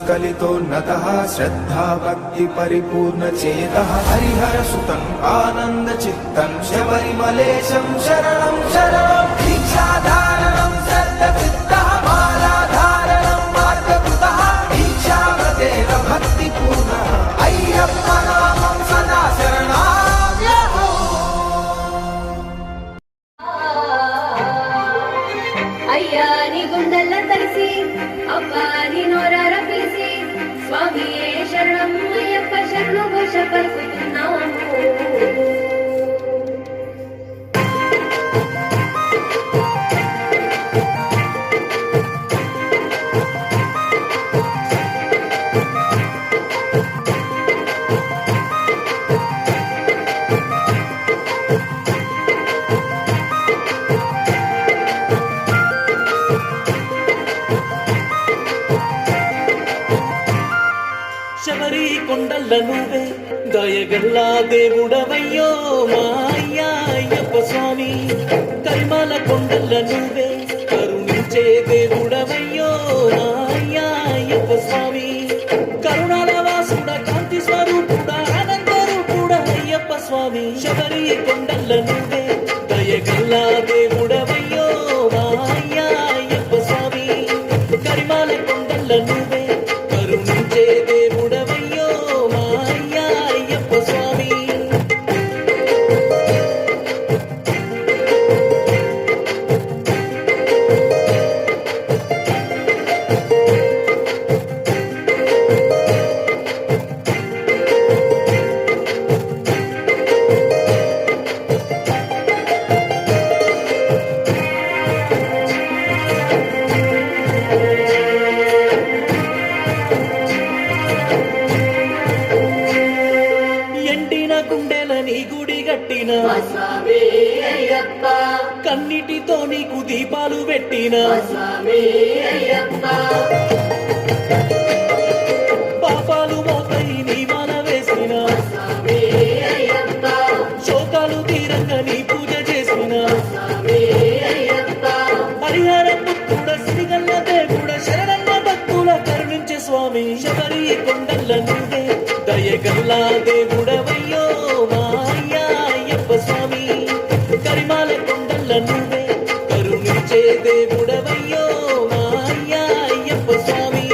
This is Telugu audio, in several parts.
कलितोन्नतः श्रद्धा भक्ति परिपूर्ण चेतः हरिहर सुतं आनंद चित्तं शबरिमलेशं शरणं शरणं दीक्षाधारणं सर्वचित्तः मालाधारणं मार्गकृतः दीक्षाव्रतेन भक्तिपूर्णः अय्यप्प नामं सदा शरणाम्यहो। अय्या नी गुंडल तलसी अप्पा नी नोरार पिलिसी स्वामिये शरणं अय्यप्प शरणु घोष पలుకుతున్నాము। శబరి కొండల్ల నువ్వే దయగల్లా దేవుడవయ్యో మా అయ్యా అయ్యప్ప స్వామి, కరిమాల కొండల్ల నువ్వే కరుణించే దేవుడవయ్యో మా అయ్యా అయ్యప్ప స్వామి, కరుణాల వాసుడ కాంతి స్వరూపుడ ఆనంద రూపుడ అయ్యప్ప స్వామి, శబరి కొండల్ల నువ్వే దయగల్లా దేవుడవయ్యో మా అయ్యా అయ్యప్ప స్వామి, కరిమాల కొండల్ల నువ్వే కరుణించే దేవుడవయ్యో మా అయ్యా అయ్యప్ప స్వామి. ఎండిన గుండెల నీ గుడి గట్టిన స్వామి అయ్యప్ప, కన్నిటితో నీకు దీపాలు పెట్టిన స్వామి అయ్యప్ప, పాపాలు మోపై నీ మాల వేసిన స్వామి అయ్యప్ప, శోకాలు తీరంగా నీ పూజ చేసిన స్వామి అయ్యప్ప, హరిహర పుత్రుడ శ్రీగల్ల దేవుడ శరణన్న భక్తుల కరుణించే స్వామి, శబరి కొండల్ల నువ్వే దయగల్లా దేవుడవయ్యో మా అయ్యా అయ్యప్ప స్వామి, కరిమాల కొండల్ల నువ్వే కరుణించే దేవుడవయ్యో మా అయ్యా అయ్యప్ప స్వామి.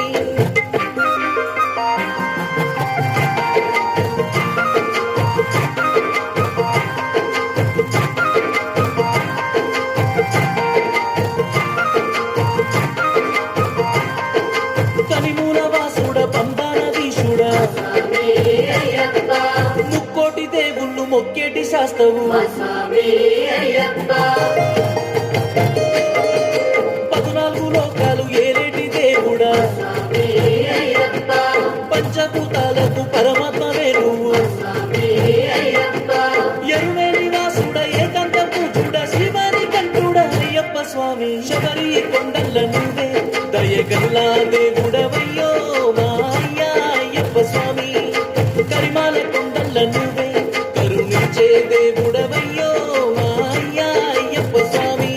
కనిమూల వాసుడ పంబానదీశుడ స్వామి అయ్యప్ప, ముక్కోటి దేవుళ్ళు మొక్కేటి శాస్తవు స్వామి అయ్యప్ప, 14 లోకాలు ఏలేటి దేవుడా, స్వామి అయ్యప్ప, పంచభూతాలకు పరమాత్మవే నువ్వు, స్వామి అయ్యప్ప, ఎరువేలి వాసుడ ఏకాంత పూజుడ శ్రీవారి కంఠుడ అయ్యప్ప స్వామి, శబరి కొండల్ల నువ్వే దయగల్లా దేవుడవయ్యో మా అయ్యా అయ్యప్ప స్వామి, కరిమాల కొండల్ల నువ్వే కరుణించే దేవుడవయ్యో మా అయ్యా అయ్యప్ప స్వామి.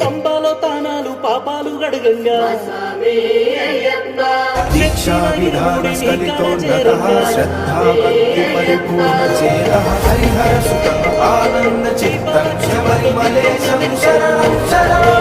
పంబాలో తానాలు పాపాలు గడగంగా స్వామి అయ్యప్ప, दीक्षा विधान स्खलितोन्नतः श्रद्धा भक्ति परिपूर्ण चेतः हरिहर सुतं आनंद चित्तं शबरिमलेशं शरणं शरणं